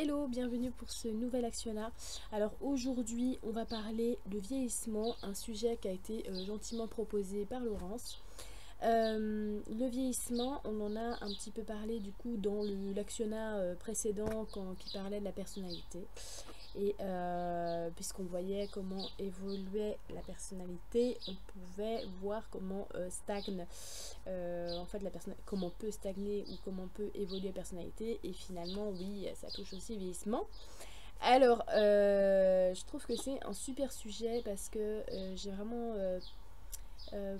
Hello, bienvenue pour ce nouvel actionnat. Alors aujourd'hui, on va parler de vieillissement, un sujet qui a été gentiment proposé par Laurence. Le vieillissement, on en a un petit peu parlé du coup dans l'actionnat précédent qui parlait de la personnalité. Et puisqu'on voyait comment évoluait la personnalité, on pouvait voir comment stagne en fait comment peut stagner ou comment peut évoluer la personnalité. Et finalement, oui, ça touche aussi le vieillissement. Alors, je trouve que c'est un super sujet parce que j'ai vraiment euh,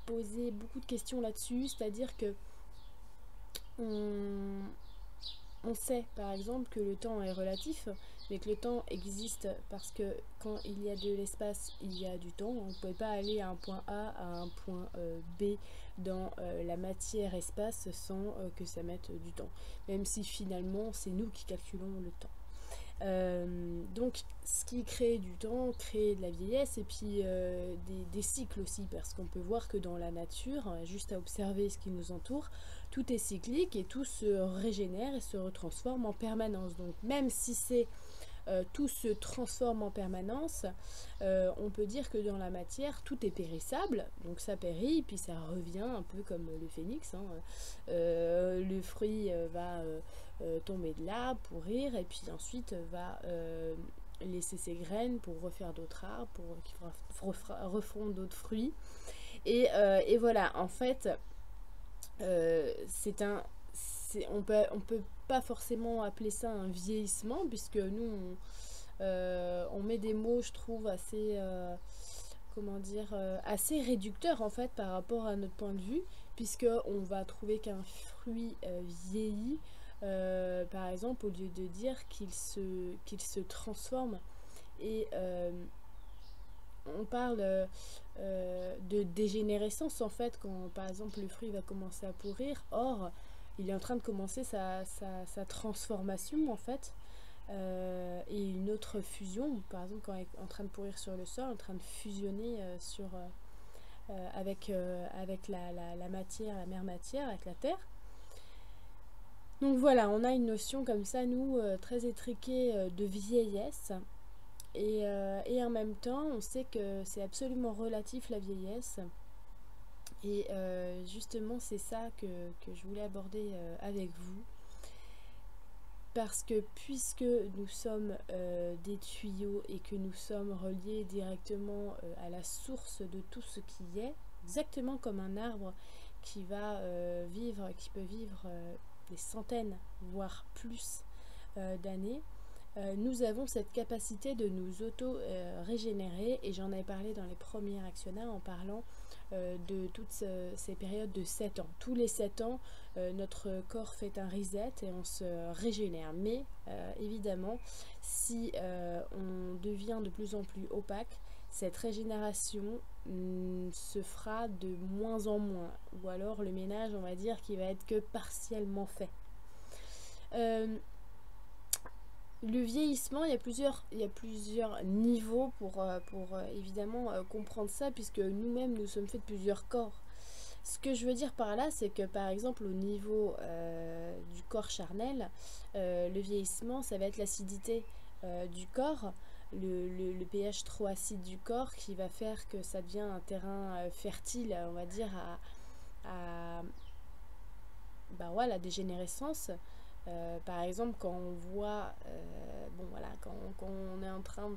posé beaucoup de questions là-dessus. C'est-à-dire que on, on sait par exemple que le temps est relatif, mais que le temps existe parce que quand il y a de l'espace, il y a du temps. On ne peut pas aller à un point A à un point B dans la matière-espace sans que ça mette du temps. Même si finalement c'est nous qui calculons le temps. Donc ce qui crée du temps, crée de la vieillesse et puis des cycles aussi, parce qu'on peut voir que dans la nature, juste à observer ce qui nous entoure, tout est cyclique et tout se régénère et se retransforme en permanence. Donc même si tout se transforme en permanence, on peut dire que dans la matière, tout est périssable, donc ça périt, puis ça revient un peu comme le phénix. Le fruit va tomber de là, pourrir, et puis ensuite va laisser ses graines pour refaire d'autres arbres, qui refont d'autres fruits. Et voilà, en fait, c'est un... on peut pas forcément appeler ça un vieillissement, puisque nous, on met des mots, je trouve, assez, comment dire, assez réducteurs en fait par rapport à notre point de vue, puisque on va trouver qu'un fruit vieillit, par exemple, au lieu de dire qu'il se transforme. Et on parle de dégénérescence en fait, quand par exemple le fruit va commencer à pourrir. Or, il est en train de commencer sa transformation en fait. Et une autre fusion, par exemple quand il est en train de pourrir sur le sol, en train de fusionner avec la matière, la mère matière, avec la terre. Donc voilà, on a une notion comme ça, nous, très étriquée de vieillesse. Et en même temps, on sait que c'est absolument relatif la vieillesse. Et justement, c'est ça que je voulais aborder avec vous. Parce que puisque nous sommes des tuyaux et que nous sommes reliés directement à la source de tout ce qui est, exactement comme un arbre qui va qui peut vivre des centaines, voire plus d'années, nous avons cette capacité de nous auto-régénérer, et j'en ai parlé dans les premiers actionnats en parlant de toutes ces périodes de 7 ans. Tous les 7 ans, notre corps fait un reset et on se régénère. Mais évidemment, si on devient de plus en plus opaque, cette régénération se fera de moins en moins. Ou alors le ménage, on va dire, qui va être que partiellement fait. Le vieillissement, il y a plusieurs niveaux pour évidemment comprendre ça, puisque nous-mêmes nous sommes faits de plusieurs corps. Ce que je veux dire par là, c'est que par exemple au niveau du corps charnel, le vieillissement, ça va être l'acidité du corps, le pH trop acide du corps qui va faire que ça devient un terrain fertile, on va dire, à bah ouais, la dégénérescence. Par exemple, quand on voit, bon voilà, quand on est en train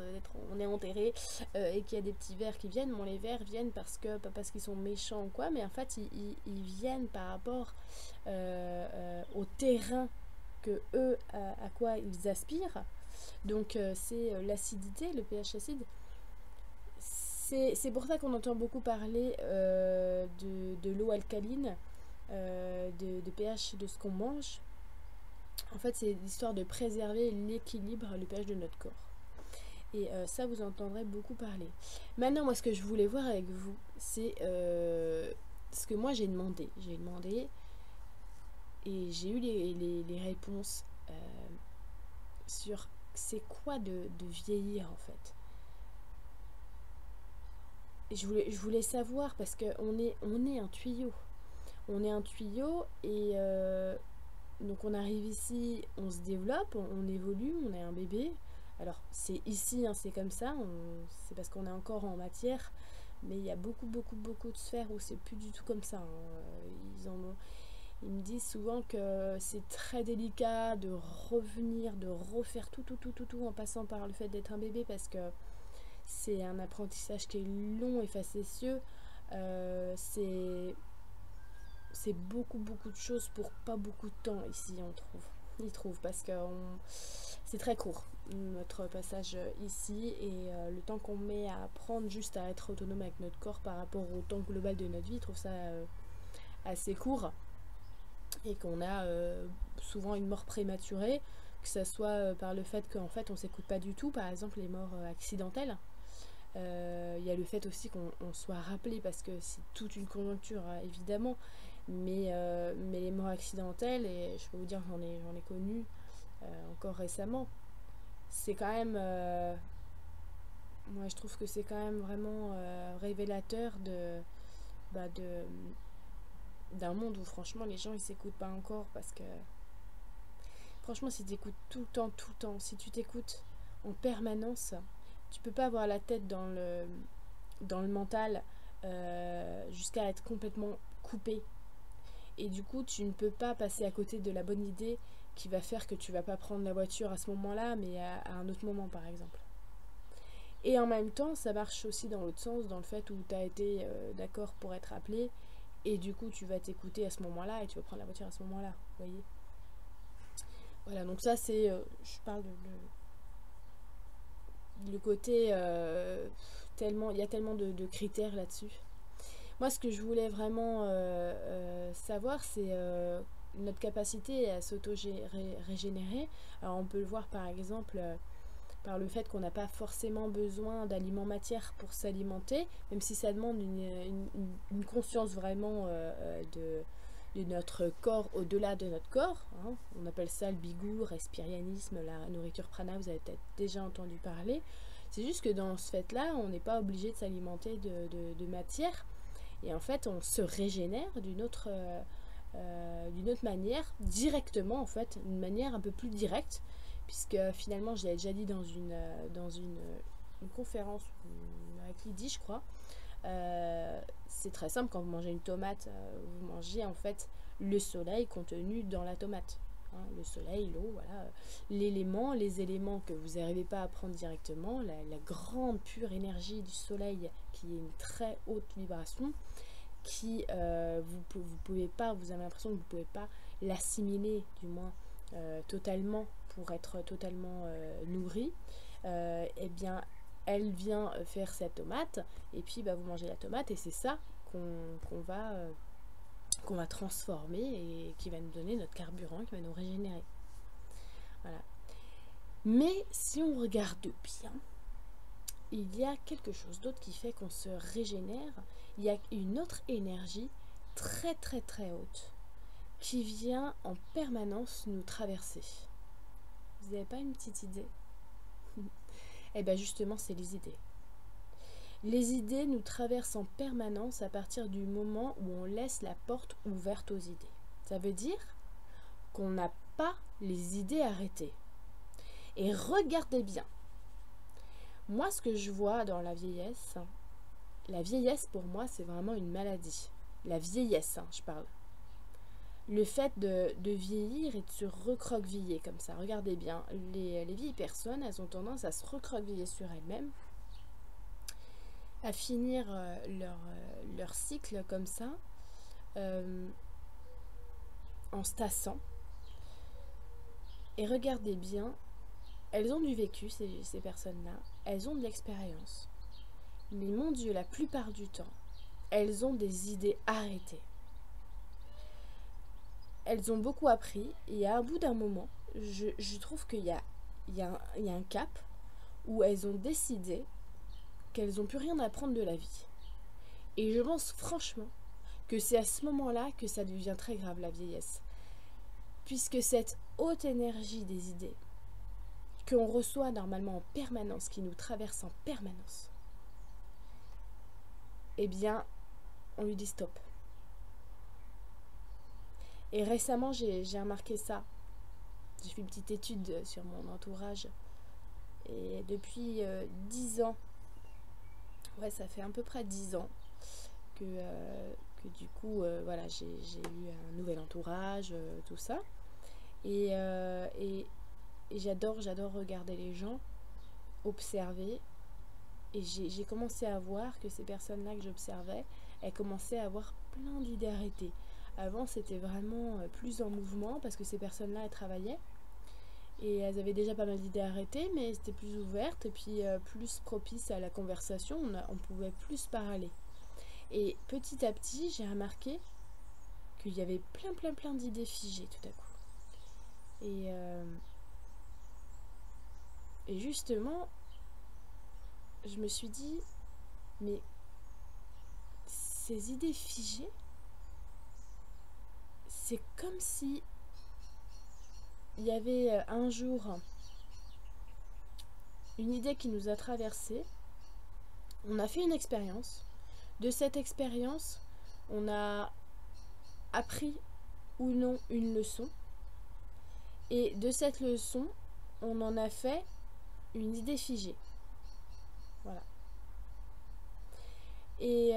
on est enterré et qu'il y a des petits vers qui viennent, bon les vers viennent pas parce qu'ils sont méchants ou quoi, mais en fait ils viennent par rapport au terrain que eux, à quoi ils aspirent. Donc c'est l'acidité, le pH acide. C'est pour ça qu'on entend beaucoup parler de l'eau alcaline, de pH de ce qu'on mange. En fait, c'est l'histoire de préserver l'équilibre, le pH de notre corps. Et ça, vous entendrez beaucoup parler. Maintenant, moi, ce que je voulais voir avec vous, c'est ce que moi j'ai demandé. J'ai demandé et j'ai eu les réponses sur c'est quoi de vieillir en fait. Et je voulais savoir parce qu'on est un tuyau. On est un tuyau et Donc on arrive ici, on se développe, on évolue, on est un bébé. Alors c'est ici, hein, c'est comme ça, c'est parce qu'on est encore en matière, mais il y a beaucoup de sphères où c'est plus du tout comme ça, hein. Ils me disent souvent que c'est très délicat de revenir, de refaire tout en passant par le fait d'être un bébé parce que c'est un apprentissage qui est long et facétieux. C'est beaucoup de choses pour pas beaucoup de temps ici, on trouve. Ils trouvent parce que c'est très court notre passage ici et le temps qu'on met à apprendre juste à être autonome avec notre corps par rapport au temps global de notre vie, ils trouvent ça assez court et qu'on a souvent une mort prématurée, que ce soit par le fait qu'en fait on s'écoute pas du tout, par exemple les morts accidentelles. Il y a le fait aussi qu'on soit rappelé parce que c'est toute une conjoncture évidemment, mais les morts accidentelles, et je peux vous dire j'en ai connu encore récemment, c'est quand même moi je trouve que c'est quand même vraiment révélateur bah, de d'un monde où franchement les gens ils s'écoutent pas encore parce que franchement si tu écoutes tout le temps, si tu t'écoutes en permanence, tu peux pas avoir la tête dans le mental jusqu'à être complètement coupé. Et du coup, tu ne peux pas passer à côté de la bonne idée qui va faire que tu vas pas prendre la voiture à ce moment-là, mais à un autre moment, par exemple. Et en même temps, ça marche aussi dans l'autre sens, dans le fait où tu as été d'accord pour être appelé, et du coup, tu vas t'écouter à ce moment-là, et tu vas prendre la voiture à ce moment-là, vous voyez. Voilà, donc ça, c'est... je parle le côté... tellement, il y a tellement de critères là-dessus. Moi, ce que je voulais vraiment savoir, c'est notre capacité à s'auto-régénérer. Alors, on peut le voir par exemple par le fait qu'on n'a pas forcément besoin d'aliments matières pour s'alimenter, même si ça demande une conscience vraiment de notre corps au-delà de notre corps, hein. On appelle ça le bigou, respirianisme, la nourriture prana, vous avez peut-être déjà entendu parler. C'est juste que dans ce fait-là, on n'est pas obligé de s'alimenter de matière. Et en fait, on se régénère d'une autre manière, directement en fait, une manière un peu plus directe, puisque finalement, je l'avais déjà dit dans une conférence avec Lydie, je crois. C'est très simple, quand vous mangez une tomate, vous mangez en fait le soleil contenu dans la tomate. Hein, le soleil, l'eau, voilà, les éléments que vous n'arrivez pas à prendre directement, la grande pure énergie du soleil qui est une très haute vibration, qui vous pouvez pas, vous avez l'impression que vous pouvez pas l'assimiler du moins totalement pour être totalement nourri, et bien elle vient faire cette tomate et puis bah, vous mangez la tomate et c'est ça qu'on va transformer et qui va nous donner notre carburant, qui va nous régénérer. Voilà. Mais si on regarde bien, il y a quelque chose d'autre qui fait qu'on se régénère. Il y a une autre énergie très haute qui vient en permanence nous traverser. Vous n'avez pas une petite idée? Eh bien justement, c'est les idées. Les idées nous traversent en permanence à partir du moment où on laisse la porte ouverte aux idées. Ça veut dire qu'on n'a pas les idées arrêtées. Et regardez bien. Moi, ce que je vois dans la vieillesse pour moi, c'est vraiment une maladie. La vieillesse, hein, je parle. Le fait de vieillir et de se recroqueviller comme ça. Regardez bien, les vieilles personnes, elles ont tendance à se recroqueviller sur elles-mêmes, à finir leur cycle comme ça, en se tassant. Et regardez bien, elles ont du vécu, ces personnes-là, elles ont de l'expérience. Mais mon Dieu, la plupart du temps, elles ont des idées arrêtées. Elles ont beaucoup appris et à un bout d'un moment, je trouve qu'il y a un cap où elles ont décidé qu'elles n'ont plus rien à apprendre de la vie. Et je pense franchement que c'est à ce moment-là que ça devient très grave, la vieillesse. Puisque cette haute énergie des idées qu'on reçoit normalement en permanence, qui nous traverse en permanence, eh bien, on lui dit stop. Et récemment, j'ai remarqué ça. J'ai fait une petite étude sur mon entourage. Et depuis 10 ans, ouais, ça fait à peu près 10 ans que du coup, voilà, j'ai eu un nouvel entourage, tout ça. Et j'adore regarder les gens, observer. Et j'ai commencé à voir que ces personnes-là que j'observais, elles commençaient à avoir plein d'idées arrêtées. Avant, c'était vraiment plus en mouvement parce que ces personnes-là, elles travaillaient. Et elles avaient déjà pas mal d'idées arrêtées, mais c'était plus ouverte et puis plus propice à la conversation. On pouvait plus parler. Et petit à petit, j'ai remarqué qu'il y avait plein d'idées figées tout à coup. Et justement, je me suis dit, mais ces idées figées, c'est comme si il y avait un jour une idée qui nous a traversé. On a fait une expérience. De cette expérience, on a appris ou non une leçon. Et de cette leçon, on en a fait une idée figée. Voilà. Et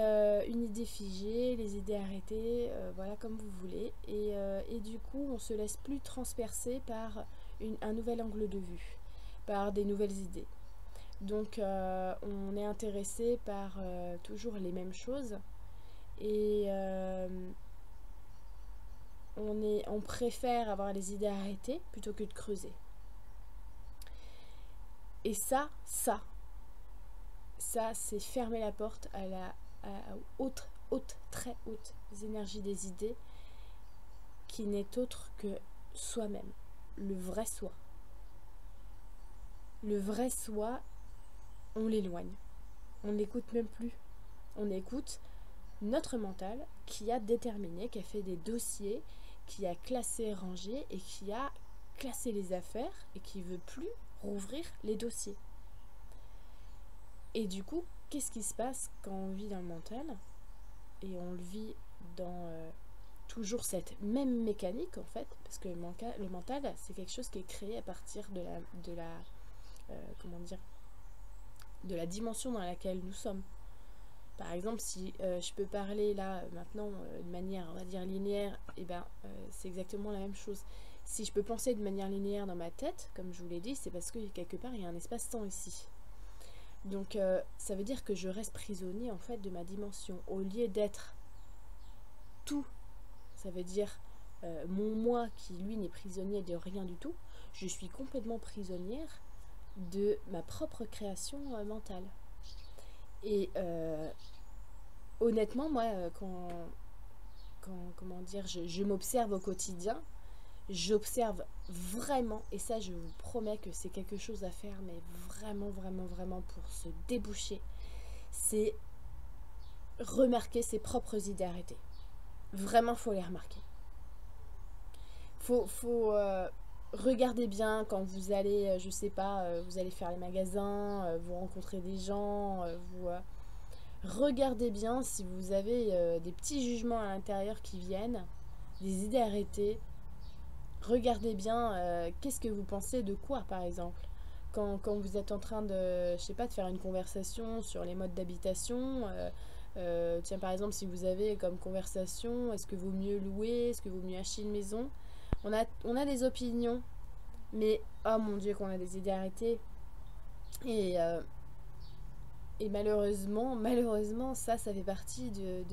une idée figée, les idées arrêtées, voilà, comme vous voulez. Et du coup, on se laisse plus transpercer par un nouvel angle de vue, par des nouvelles idées. Donc, on est intéressé par toujours les mêmes choses. Et on préfère avoir les idées arrêtées plutôt que de creuser. Et ça, c'est fermer la porte aux très hautes énergies des idées, qui n'est autre que soi-même, le vrai soi. Le vrai soi, on l'éloigne. On n'écoute même plus. On écoute notre mental qui a déterminé, qui a fait des dossiers, qui a classé, rangé et qui a classé les affaires et qui veut plus rouvrir les dossiers. Et du coup, qu'est-ce qui se passe quand on vit dans le mental et on le vit dans toujours cette même mécanique en fait, parce que le mental, c'est quelque chose qui est créé à partir de la dimension dans laquelle nous sommes. Par exemple, si je peux parler là maintenant de manière, on va dire, linéaire, et c'est exactement la même chose. Si je peux penser de manière linéaire dans ma tête, comme je vous l'ai dit, c'est parce que quelque part il y a un espace-temps ici. Donc ça veut dire que je reste prisonnier en fait de ma dimension. Au lieu d'être tout, ça veut dire mon moi qui lui n'est prisonnier de rien du tout, je suis complètement prisonnière de ma propre création mentale. Et honnêtement, moi, comment dire, je m'observe au quotidien, j'observe vraiment, et ça je vous promets que c'est quelque chose à faire, mais vraiment pour se déboucher, c'est remarquer ses propres idées arrêtées. Vraiment, faut les remarquer. Faut regarder bien quand vous allez, je sais pas, vous allez faire les magasins, vous rencontrez des gens, regardez bien si vous avez des petits jugements à l'intérieur qui viennent, des idées arrêtées. Regardez bien qu'est-ce que vous pensez de quoi, par exemple. Quand vous êtes en train de, je sais pas, de faire une conversation sur les modes d'habitation, tiens, par exemple, si vous avez comme conversation, est-ce que vaut mieux louer, est-ce que vaut mieux acheter une maison, on a des opinions, mais oh mon Dieu qu'on a des idées arrêtées. Et malheureusement, ça fait partie de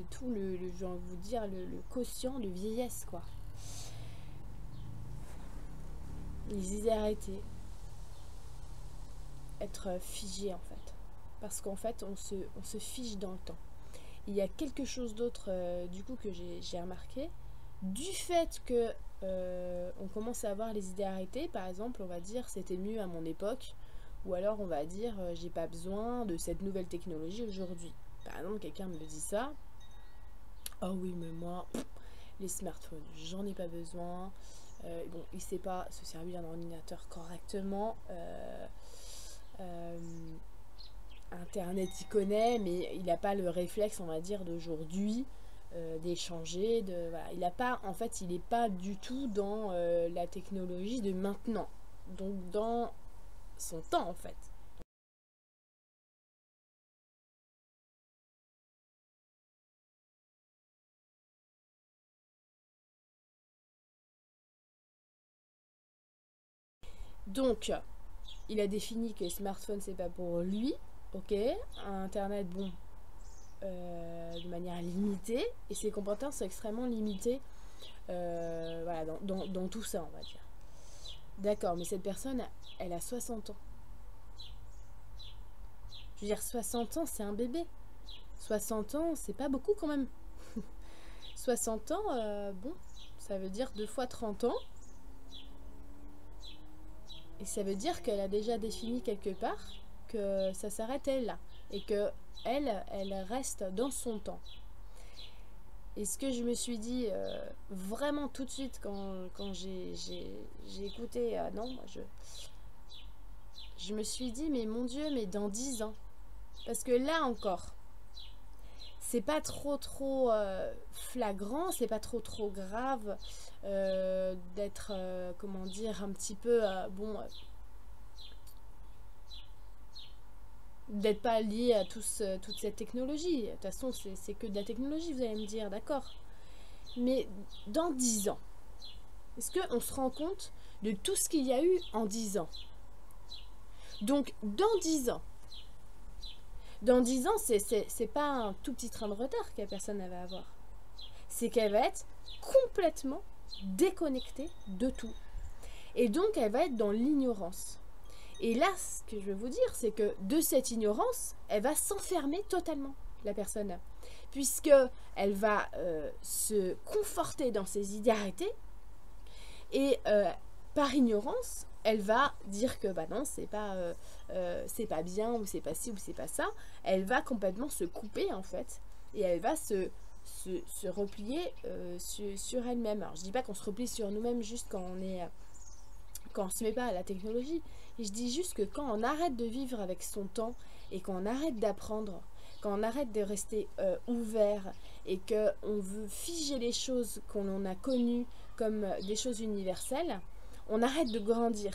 tout j'ai envie de vous dire, le quotient de vieillesse, quoi. Les idées arrêtées. Être figé, en fait. Parce qu'en fait, on se fige dans le temps. Il y a quelque chose d'autre, du coup, que j'ai remarqué. Du fait que on commence à avoir les idées arrêtées, par exemple, on va dire, c'était mieux à mon époque. Ou alors on va dire j'ai pas besoin de cette nouvelle technologie aujourd'hui. Par exemple, quelqu'un me dit ça. Oh oui, mais moi, les smartphones, j'en ai pas besoin. Bon, il sait pas se servir d'un ordinateur correctement. Internet, il connaît, mais il n'a pas le réflexe, on va dire, d'aujourd'hui. d'échanger, voilà. Il a pas, en fait, il n'est pas du tout dans la technologie de maintenant, donc dans son temps en fait. Donc, il a défini que les smartphones c'est pas pour lui, ok. Internet, bon, de manière limitée, et ses compétences sont extrêmement limitées, voilà, dans tout ça, on va dire. D'accord, mais cette personne, elle a 60 ans. Je veux dire, 60 ans, c'est un bébé. 60 ans, c'est pas beaucoup quand même. 60 ans, bon, ça veut dire 2 fois 30 ans. Et ça veut dire qu'elle a déjà défini quelque part que ça s'arrête elle là. Et que elle reste dans son temps. Et ce que je me suis dit vraiment tout de suite quand j'ai écouté, non, moi je me suis dit, mais mon Dieu, mais dans 10 ans. Parce que là encore, c'est pas trop flagrant, c'est pas trop grave d'être, comment dire, un petit peu, bon, d'être pas lié à toute cette technologie. De toute façon, c'est que de la technologie, vous allez me dire, d'accord. Mais dans 10 ans, est-ce qu'on se rend compte de tout ce qu'il y a eu en 10 ans? Donc, dans 10 ans, c'est pas un tout petit train de retard que la personne va avoir. C'est qu'elle va être complètement déconnectée de tout. Et donc, elle va être dans l'ignorance. Et là, ce que je veux vous dire, c'est que de cette ignorance, elle va s'enfermer totalement, la personne. Puisque elle va se conforter dans ses idées arrêtées. Et par ignorance, elle va dire que bah non, c'est pas bien, ou c'est pas ci, ou c'est pas ça. Elle va complètement se couper, en fait. Et elle va se replier sur elle-même. Alors, je dis pas qu'on se replie sur nous-mêmes juste quand on se met pas à la technologie. Et je dis juste que quand on arrête de vivre avec son temps et qu'on arrête d'apprendre, quand on arrête de rester ouvert et qu'on veut figer les choses qu'on a connues comme des choses universelles, on arrête de grandir,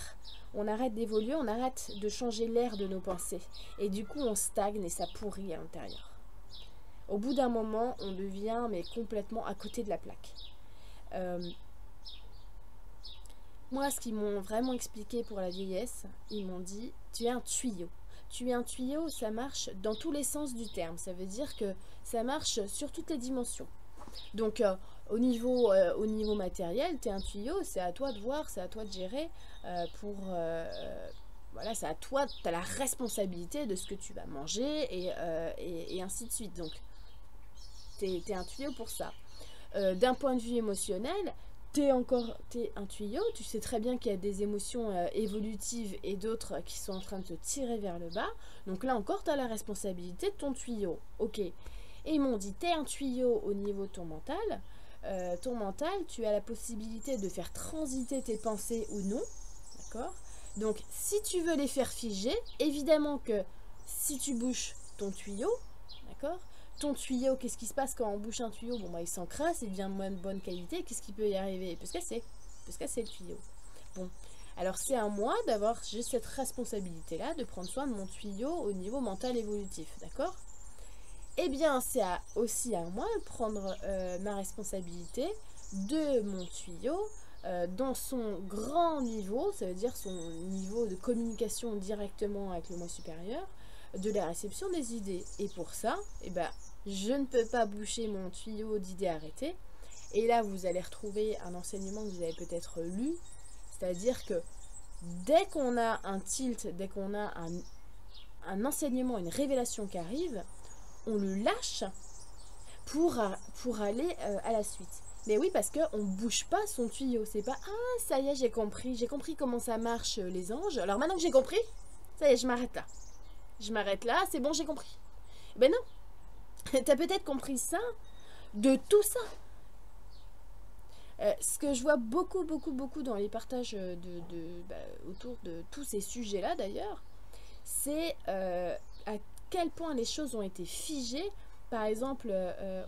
on arrête d'évoluer, on arrête de changer l'air de nos pensées. Et du coup, on stagne et ça pourrit à l'intérieur. Au bout d'un moment, on devient mais complètement à côté de la plaque. Moi, ce qu'ils m'ont vraiment expliqué pour la vieillesse, ils m'ont dit, tu es un tuyau. Tu es un tuyau, ça marche dans tous les sens du terme. Ça veut dire que ça marche sur toutes les dimensions. Donc, au niveau matériel, tu es un tuyau, c'est à toi de voir, c'est à toi de gérer voilà, c'est à toi, tu as la responsabilité de ce que tu vas manger et ainsi de suite. Donc, tu es un tuyau pour ça. D'un point de vue émotionnel, t'es un tuyau, tu sais très bien qu'il y a des émotions évolutives et d'autres qui sont en train de te tirer vers le bas. Donc là encore, tu as la responsabilité de ton tuyau. Ok. Et ils m'ont dit, t'es un tuyau au niveau de ton mental. Ton mental, tu as la possibilité de faire transiter tes pensées ou non. D'accord? Donc, si tu veux les faire figer, évidemment que si tu bouches ton tuyau, d'accord? Ton tuyau, qu'est-ce qui se passe quand on bouche un tuyau? Bon, bah, il s'encrasse, il devient de moins bonne qualité. Qu'est-ce qui peut y arriver? Il peut se casser. Il peut se casser le tuyau. Bon, alors c'est à moi j'ai cette responsabilité-là de prendre soin de mon tuyau au niveau mental évolutif, d'accord? Eh bien, aussi à moi de prendre ma responsabilité de mon tuyau dans son grand niveau, ça veut dire son niveau de communication directement avec le moi supérieur, de la réception des idées. Et pour ça, eh ben, je ne peux pas boucher mon tuyau d'idées arrêtées. Et là, vous allez retrouver un enseignement que vous avez peut-être lu, c'est-à-dire que dès qu'on a un tilt, dès qu'on a un enseignement, une révélation qui arrive, on le lâche pour aller à la suite. Mais oui, parce qu'on ne bouge pas son tuyau. C'est pas, ah, ça y est, j'ai compris comment ça marche les anges. Alors maintenant que j'ai compris, ça y est, je m'arrête là. Je m'arrête là, c'est bon, j'ai compris. Ben non, t'as peut-être compris ça de tout ça. Ce que je vois beaucoup dans les partages autour de tous ces sujets-là d'ailleurs, c'est à quel point les choses ont été figées par exemple,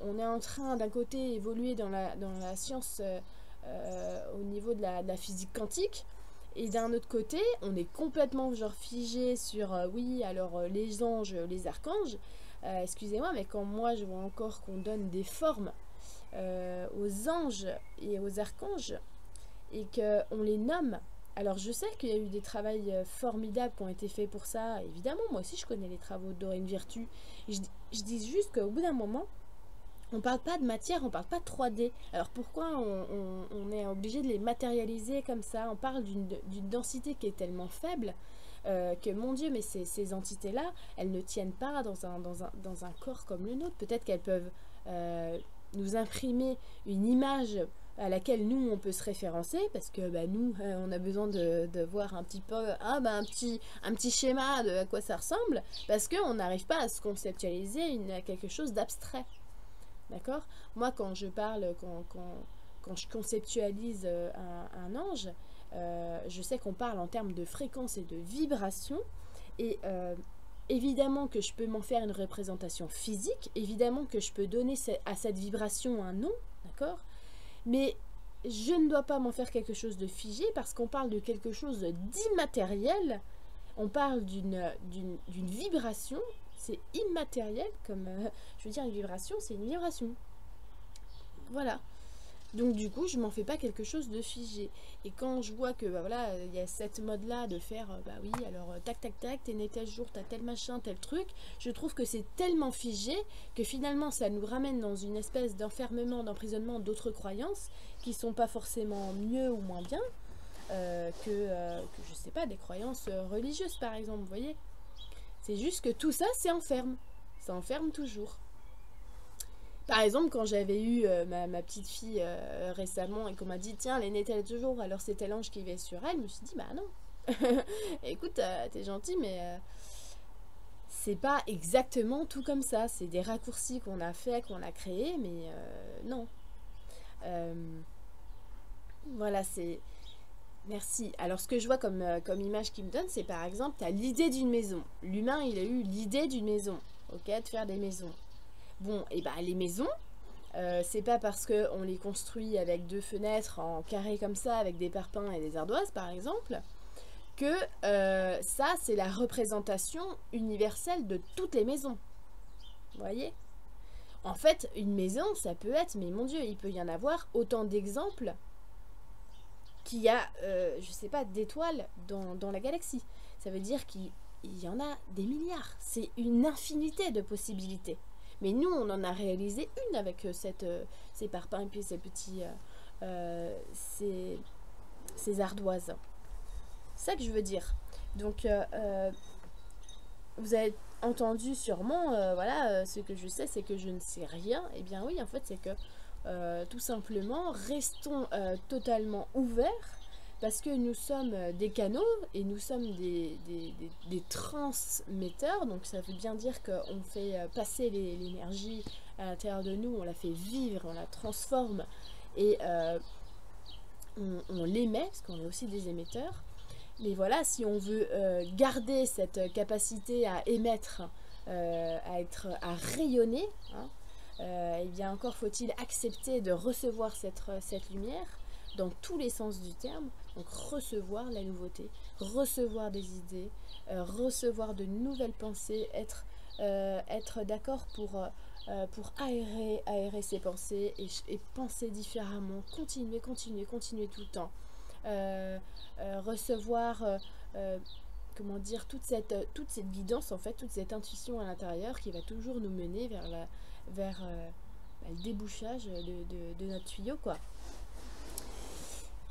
on est en train d'un côté évoluer dans la science au niveau de la physique quantique, et d'un autre côté, on est complètement genre figé sur oui, alors les anges, les archanges. Excusez-moi, mais quand moi je vois encore qu'on donne des formes aux anges et aux archanges et qu'on les nomme. Alors je sais qu'il y a eu des travaux formidables qui ont été faits pour ça. Évidemment, moi aussi je connais les travaux de Doreen Virtue. Je dis juste qu'au bout d'un moment, on parle pas de matière, on parle pas de 3D. Alors pourquoi on est obligé de les matérialiser comme ça? On parle d'une densité qui est tellement faible que mon Dieu, mais ces entités-là, elles ne tiennent pas dans un corps comme le nôtre. Peut-être qu'elles peuvent nous imprimer une image à laquelle nous on peut se référencer, parce que bah, nous on a besoin de voir un petit peu un petit schéma de à quoi ça ressemble, parce qu'on n'arrive pas à se conceptualiser quelque chose d'abstrait. D'accord? Moi, quand je parle, quand je conceptualise un ange, je sais qu'on parle en termes de fréquence et de vibration. Et évidemment que je peux m'en faire une représentation physique. Évidemment que je peux donner à cette vibration un nom. D'accord? Mais je ne dois pas m'en faire quelque chose de figé parce qu'on parle de quelque chose d'immatériel. On parle d'une vibration. C'est immatériel, comme je veux dire, une vibration, c'est une vibration. Voilà. Donc du coup, je m'en fais pas quelque chose de figé. Et quand je vois que bah, voilà, il y a cette mode là de faire bah oui, alors tac tac tac, t'es né tel jour, t'as tel machin, tel truc, je trouve que c'est tellement figé que finalement ça nous ramène dans une espèce d'enfermement, d'autres croyances qui sont pas forcément mieux ou moins bien que je sais pas, des croyances religieuses par exemple, vous voyez. C'est juste que tout ça, c'est enferme. Ça enferme toujours. Par exemple, quand j'avais eu ma petite fille récemment et qu'on m'a dit, tiens, elle est née tel jour, alors c'est tel ange qui veille sur elle, je me suis dit, bah non. Écoute, t'es gentil, mais c'est pas exactement tout comme ça. C'est des raccourcis qu'on a fait, qu'on a créés, mais non. Euh, voilà, c'est... Merci. Alors, ce que je vois comme image qu'il me donne, c'est par exemple, tu as l'idée d'une maison. L'humain, il a eu l'idée d'une maison, ok, de faire des maisons. Bon, et ben les maisons, c'est pas parce qu'on les construit avec 2 fenêtres en carré comme ça, avec des parpaings et des ardoises, par exemple, que ça, c'est la représentation universelle de toutes les maisons. Vous voyez? En fait, une maison, ça peut être, mais mon Dieu, il peut y en avoir autant d'exemples qu'il y a, je sais pas, d'étoiles dans la galaxie. Ça veut dire qu'il y en a des milliards. C'est une infinité de possibilités. Mais nous, on en a réalisé une avec ces parpaings et puis ces petits... ces ardoises. C'est ça que je veux dire. Donc, vous avez entendu sûrement, voilà, ce que je sais, c'est que je ne sais rien. Eh bien oui, en fait, c'est que tout simplement, restons totalement ouverts parce que nous sommes des canaux et nous sommes des transmetteurs. Donc ça veut bien dire qu'on fait passer l'énergie à l'intérieur de nous, on la fait vivre, on la transforme et on l'émet parce qu'on est aussi des émetteurs. Mais voilà, si on veut garder cette capacité à émettre, à rayonner, hein, eh bien encore faut-il accepter de recevoir cette lumière dans tous les sens du terme. Donc recevoir la nouveauté, recevoir des idées, recevoir de nouvelles pensées, être d'accord pour aérer ses pensées et penser différemment, continuer tout le temps. Recevoir comment dire toute cette guidance en fait, toute cette intuition à l'intérieur qui va toujours nous mener vers le débouchage de notre tuyau quoi.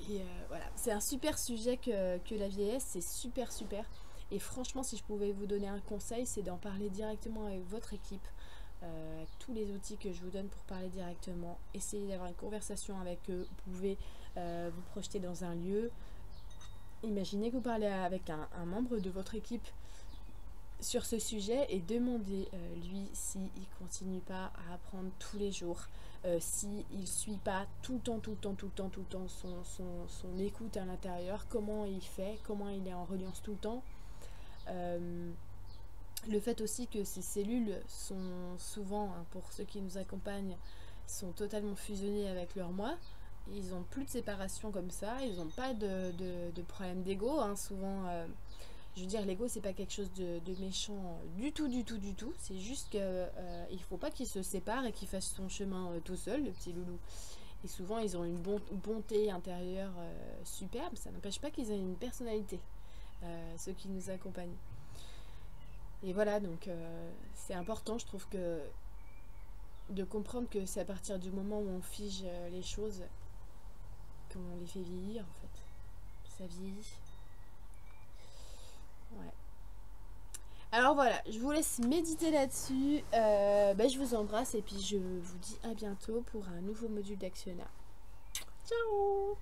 Et voilà, c'est un super sujet que la vieillesse, c'est super. Et franchement, si je pouvais vous donner un conseil, c'est d'en parler directement avec votre équipe, avec tous les outils que je vous donne pour parler directement. Essayez d'avoir une conversation avec eux. Vous pouvez vous projeter dans un lieu. Imaginez que vous parlez avec un membre de votre équipe sur ce sujet et demandez lui s'il continue pas à apprendre tous les jours, s'il ne suit pas tout le temps son écoute à l'intérieur, comment il fait, comment il est en reliance tout le temps. Le fait aussi que ces cellules sont souvent, hein, pour ceux qui nous accompagnent, sont totalement fusionnées avec leur moi. Ils n'ont plus de séparation comme ça, ils n'ont pas de problème d'ego, hein. Souvent, je veux dire, l'ego c'est pas quelque chose de méchant du tout, du tout, du tout. C'est juste qu'il ne faut pas qu'il se sépare et qu'il fasse son chemin tout seul, le petit loulou. Et souvent, ils ont une bonté intérieure superbe. Ça n'empêche pas qu'ils aient une personnalité, ceux qui nous accompagnent. Et voilà, donc c'est important, je trouve, que de comprendre que c'est à partir du moment où on fige les choses qu'on les fait vieillir, en fait. Ça vieillit. Ouais. Alors voilà, je vous laisse méditer là-dessus. Je vous embrasse et puis je vous dis à bientôt pour un nouveau module d'Actiona. Ciao!